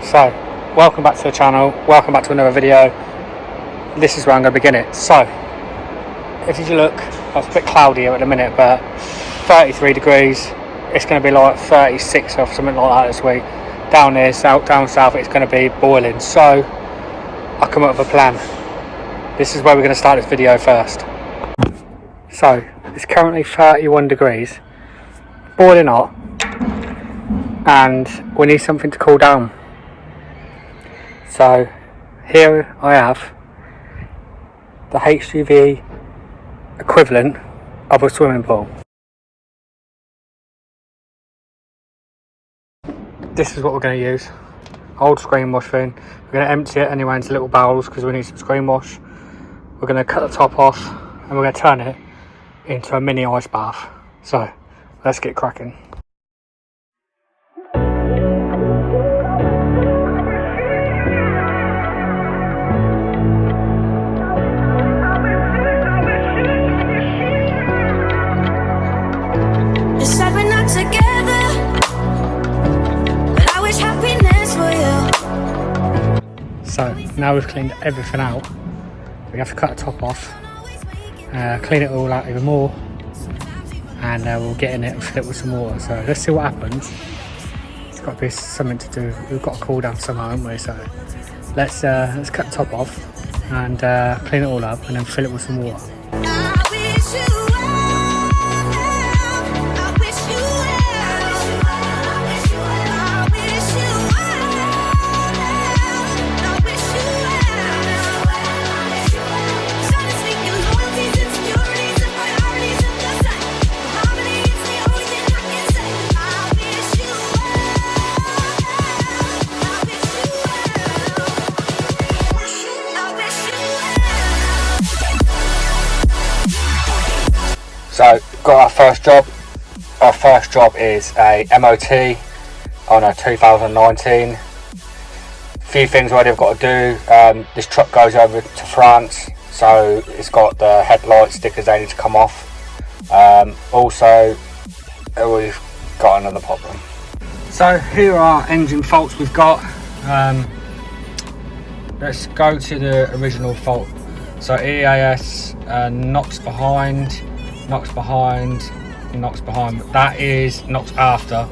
So, welcome back to the channel, welcome back to another video. This is where I'm going to begin it. So, if you look, it's a bit cloudy here at the minute, but 33 degrees, it's going to be like 36 or something like that this week. Down here, down south, it's going to be boiling. So, I come up with a plan. This is where we're going to start this video first. So, it's currently 31 degrees, boiling hot, and we need something to cool down. So here I have the HGV equivalent of a swimming pool. This is what we're going to use. Old screen wash thing. We're going to empty it anyway into little barrels because we need some screen wash. We're going to cut the top off and we're going to turn it into a mini ice bath. So let's get cracking. So now we've cleaned everything out, we have to cut the top off, clean it all out even more, and we'll get in it and fill it with some water. So let's see what happens. It's got to be something to do, we've got to cool down somehow, haven't we? So let's cut the top off and clean it all up and then fill it with some water. So, got our first job. Our first job is a MOT on a 2019. A few things already I've got to do. This truck goes over to France, so it's got the headlight stickers they need to come off. Also, we've got another problem. So here are engine faults we've got. Let's go to the original fault. So EAS knocks behind. Knocks behind. That is knocks after.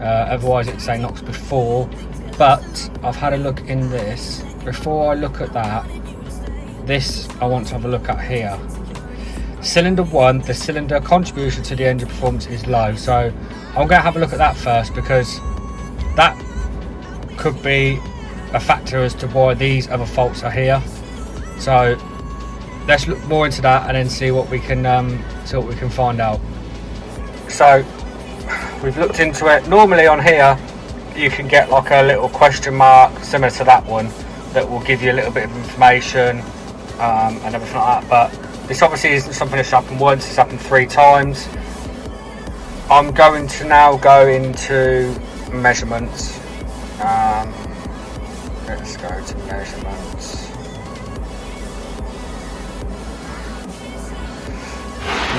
Otherwise it'd say knocks before. But I've had a look in this. Before I look at that, this I want to have a look at here. Cylinder 1, the cylinder contribution to the engine performance is low. So I'm going to have a look at that first, because that could be a factor as to why these other faults are here. So let's look more into that and then see what we can find out. So we've looked into it. Normally on here you can get like a little question mark similar to that one that will give you a little bit of information and everything like that, but this obviously isn't something that's happened once, it's happened 3 times. I'm going to now go into measurements. Let's go to measurements.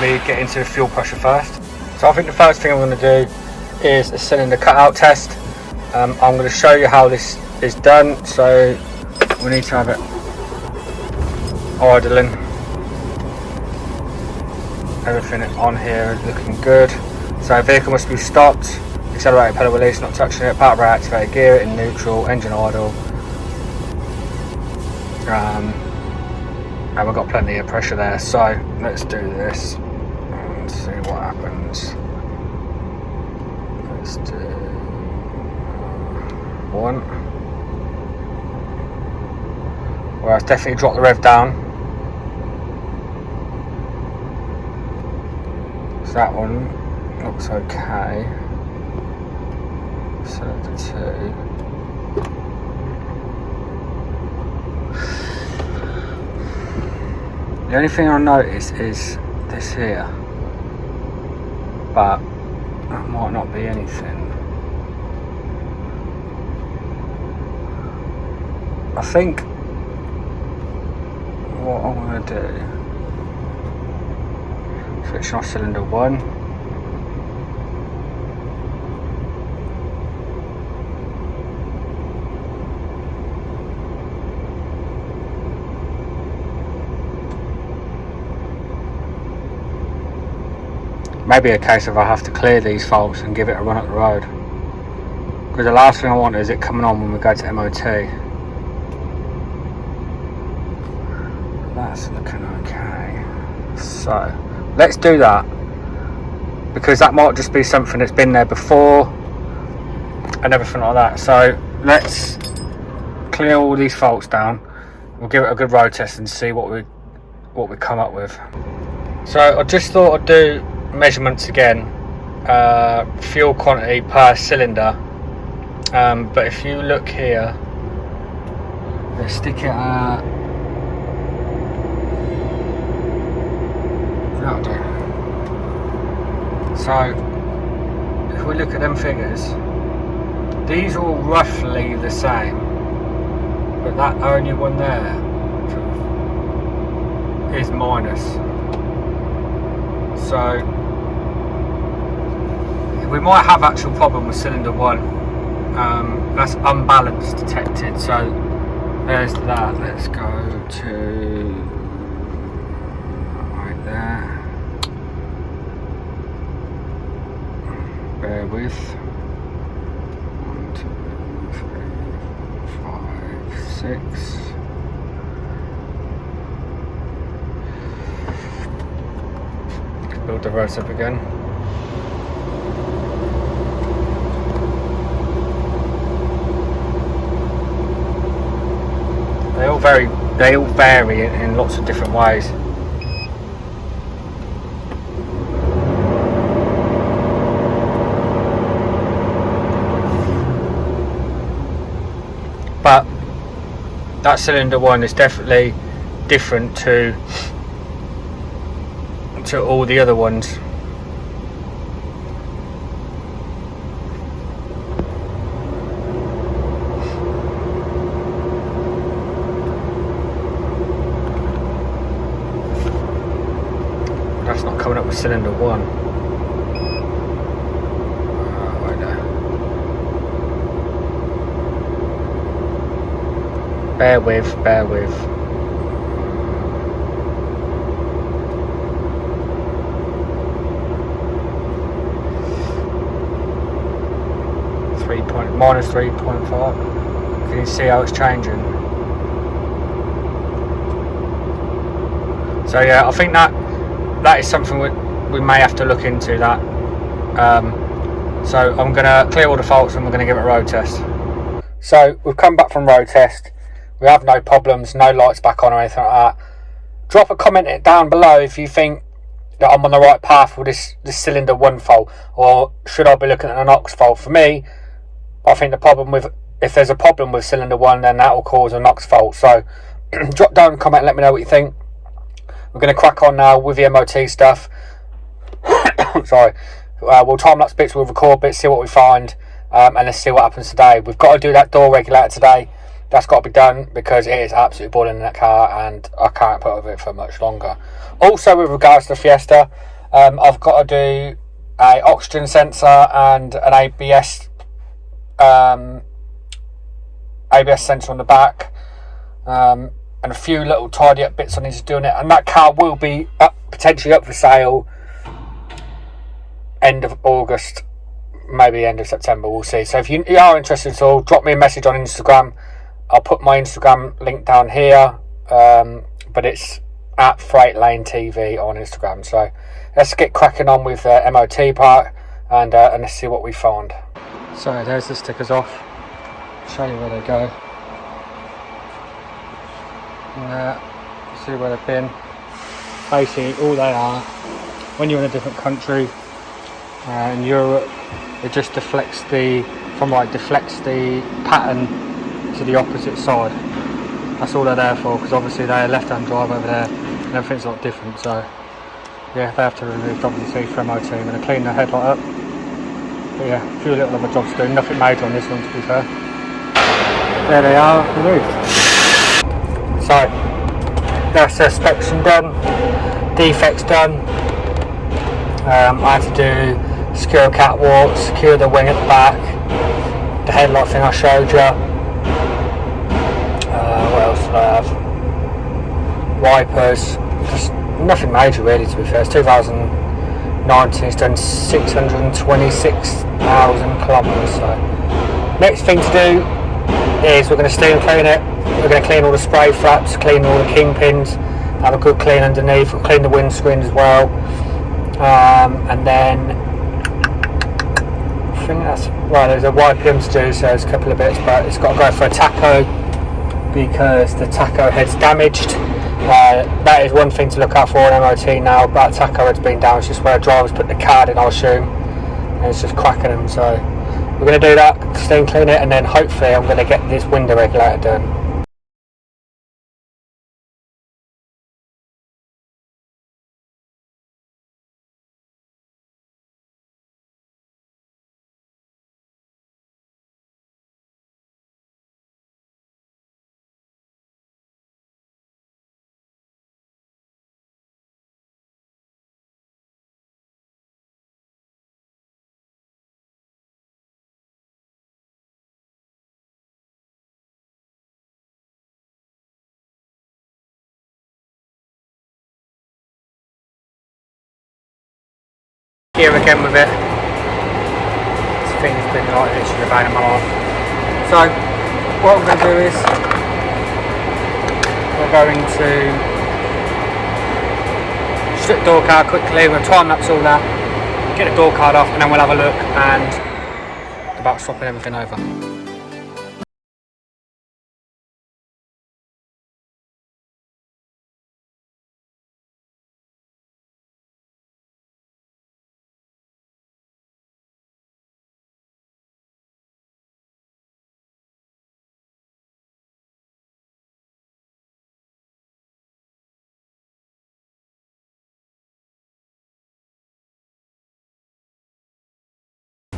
Me get into the fuel pressure first. So I think the first thing I'm going to do is a cylinder cutout test. I'm going to show you how this is done. So we need to have it idling. Everything on here is looking good. So vehicle must be stopped. Accelerator pedal release, not touching it. Power brake activated, gear in neutral, engine idle. And we've got plenty of pressure there. So let's do this and see what happens. Let's do 1. Well, it's definitely dropped the rev down. So that one looks okay. Select 2. The only thing I notice is this here, but that might not be anything. I think what I'm going to do, switch off cylinder 1, maybe a case of I have to clear these faults and give it a run up the road, because the last thing I want is it coming on when we go to MOT. That's looking okay. So let's do that, because that might just be something that's been there before and everything like that. So let's clear all these faults down. We'll give it a good road test and see what we come up with. So I just thought I'd do measurements again, fuel quantity per cylinder, but if you look here, let's stick it at, that'll do. So if we look at them figures, these are all roughly the same, but that only one there is minus. So we might have actual problem with cylinder 1. That's unbalanced detected. So there's that. Let's go to right there. Bear with. 1, 2, 3, 4, 5, 6. Build the roads up again. They all vary in lots of different ways. But that cylinder 1 is definitely different to all the other ones. That's not coming up with cylinder 1. Right there. Bear with. 3.5. Can you see how it's changing? So yeah, I think that is something we may have to look into that. So I'm going to clear all the faults and we're going to give it a road test. So we've come back from road test. We have no problems, no lights back on or anything like that. Drop a comment down below if you think that I'm on the right path with this cylinder 1 fault, or should I be looking at an NOx fault. For me, I think if there's a problem with cylinder 1, then that will cause a NOx fault. So drop down a comment and let me know what you think. We're going to crack on now with the MOT stuff. Sorry. We'll time-lapse bits, we'll record bits, see what we find, and let's see what happens today. We've got to do that door regulator today. That's got to be done because it is absolutely boiling in that car and I can't put up with it for much longer. Also, with regards to the Fiesta, I've got to do a oxygen sensor and an ABS sensor on the back, and a few little tidy up bits I need to do on it, and that car will be potentially up for sale end of August, maybe end of September, we'll see. So if you are interested at all, drop me a message on Instagram. I'll put my Instagram link down here, but it's at Freight Lane TV on Instagram. So let's get cracking on with the MOT part, and let's see what we find. So there's the stickers off. Show you where they go. See where they've been. Basically, all they are, when you're in a different country, in Europe, it just deflects the pattern to the opposite side. That's all they're there for, because obviously they're left-hand drive over there, and everything's a lot different. So yeah, they have to remove WC for MOT. I'm going to clean the headlight up. But yeah, a few little other jobs to do. Nothing major on this one, to be fair. There they are, removed. So that's inspection done, defects done. I had to do secure catwalk, secure the wing at the back, the headlight thing I showed you. What else did I have? Wipers, just nothing major really, to be fair. It's 2000 90, it's done 626,000 kilometres. So next thing to do is we're going to steam clean it. We're going to clean all the spray flaps, clean all the kingpins, have a good clean underneath. We'll clean the windscreen as well, and then I think that's right. There's a YPM to do, so there's a couple of bits, but it's got to go for a tacho because the tacho head's damaged. That is one thing to look out for on MOT now. That tacho head's been damaged, just where drivers put the card in, I assume, and it's just cracking them. So we're going to do that, steam clean it, and then hopefully I'm going to get this window regulator done. Here again with it. This thing's been like literally the bane of my life. So what I'm going to do is we're going to strip the door card quickly. We're going to time lapse all that, get the door card off, and then we'll have a look and about swapping everything over.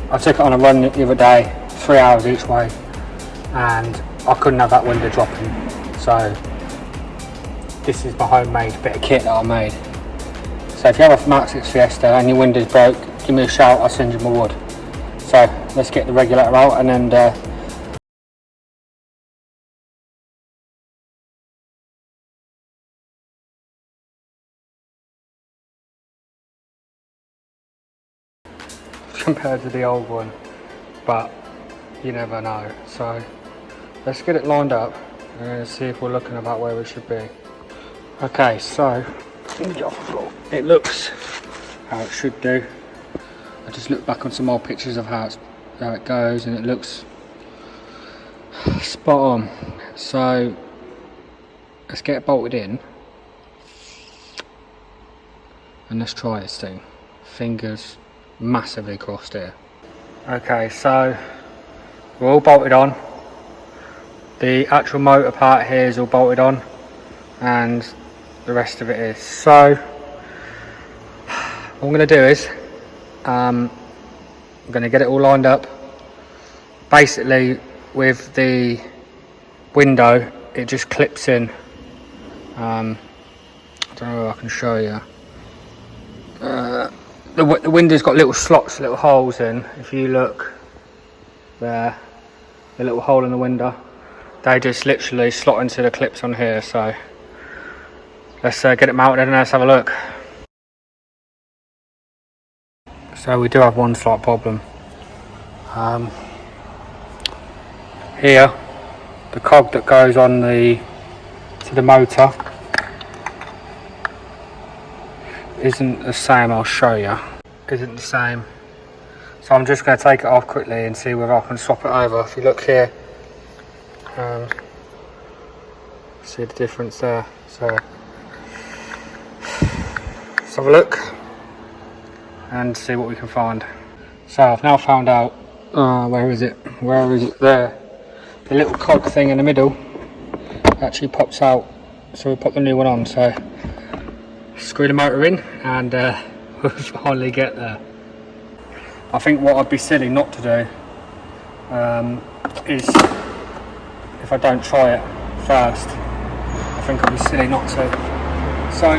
I took it on a run the other day, 3 hours each way, and I couldn't have that window dropping. So this is my homemade bit of kit that I made. So if you have a Mark 6 Fiesta and your window's broke, give me a shout, I'll send you my wood. So let's get the regulator out and then compared to the old one, but you never know. So let's get it lined up and see if we're looking about where we should be. Okay, so it looks how it should do. I just looked back on some old pictures of how it goes, and it looks spot on. So let's get it bolted in and let's try this thing. Fingers massively crossed here. Okay, so we're all bolted on. The actual motor part here is all bolted on, and the rest of it is. So what I'm going to do is I'm going to get it all lined up. Basically with the window it just clips in. I don't know if I can show you. The window's got little slots, little holes in. If you look there, the little hole in the window, they just literally slot into the clips on here. So let's get it mounted and let's have a look. So we do have one slight problem. Here, the cog that goes on to the motor isn't the same. I'll show you. Isn't the same. So I'm just going to take it off quickly and see whether I can swap it over. If you look here, see the difference there. So let's have a look and see what we can find. So I've now found out, where is it there, the little cog thing in the middle actually pops out, so we'll pop the new one on. So screw the motor in and we'll finally get there. I think what I'd be silly not to do is, if I don't try it first, I think I'd be silly not to. So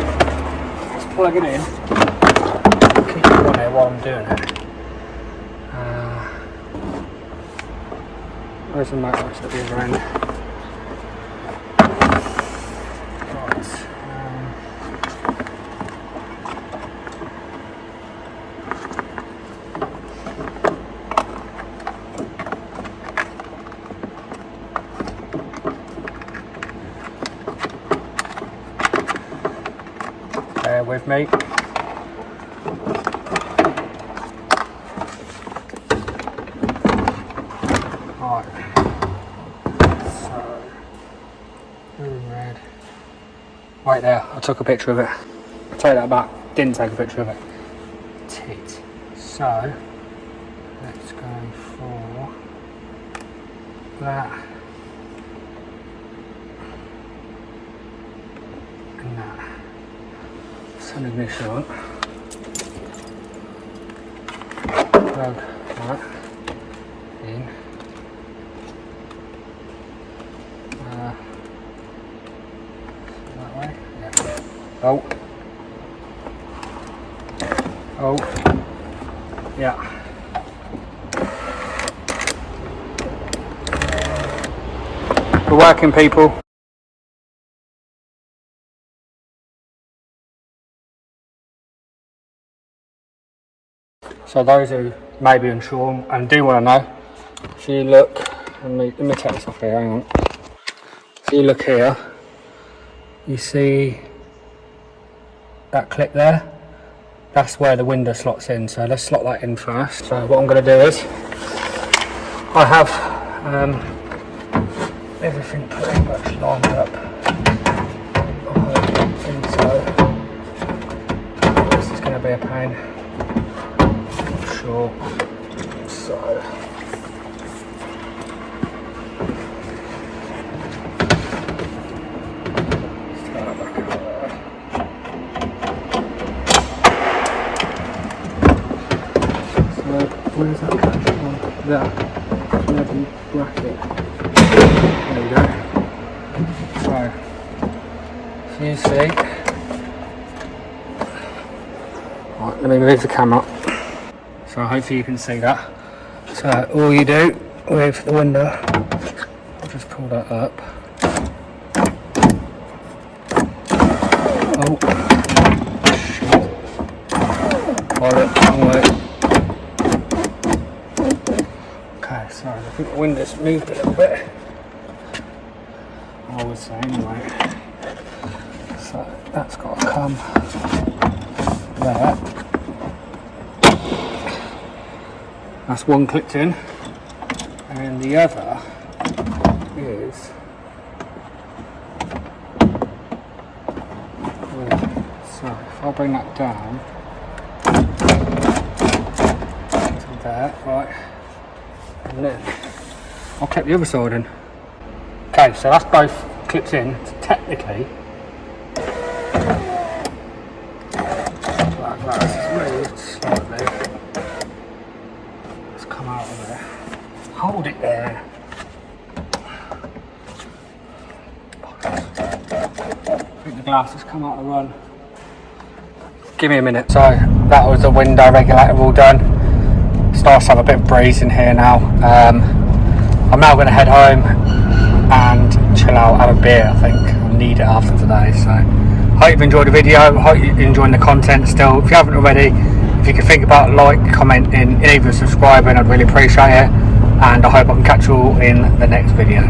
let's plug it in. Keep it on there while I'm doing it. Where's the motor? It's at the other end. Right. with me. Right. So, red. Right there, I took a picture of it. I'll take that back, didn't take a picture of it. Tit. So, let's go for that. And that. Sun ignition. Plug that in. That way? Yeah. Oh. Oh. Yeah. We're working, people. So those who may be unsure and do want to know, if you look, let me take this off here, hang on. If you look here, you see that clip there? That's where the window slots in, so let's slot that in first. So what I'm going to do is, I have everything pretty much lined up. I think so. This is going to be a pain. Sure. So start back out there. So where's that catch on? That level bracket. There we go. So if you see, right, let me move the camera. So hopefully you can see that. So all you do with the window, I'll just pull that up. Oh, shit. Hold it, wrong way. Okay, so I think the window's moved a little bit. I would say anyway. So that's got to come there. That's one clipped in, and the other is so if I bring that down to there, right, and then I'll clip the other side in. Okay, so that's both clips in. So technically, like that, it's moved slightly. Come out of there. Hold it there. I think the glass has come out of the run. Give me a minute. So that was the window regulator all done. Starts to have a bit of breeze in here now. I'm now going to head home and chill out, have a beer. I think I need it after today. So hope you've enjoyed the video. Hope you're enjoying the content still. If you haven't already, if you can think about commenting, and even subscribing, I'd really appreciate it. And I hope I can catch you all in the next video.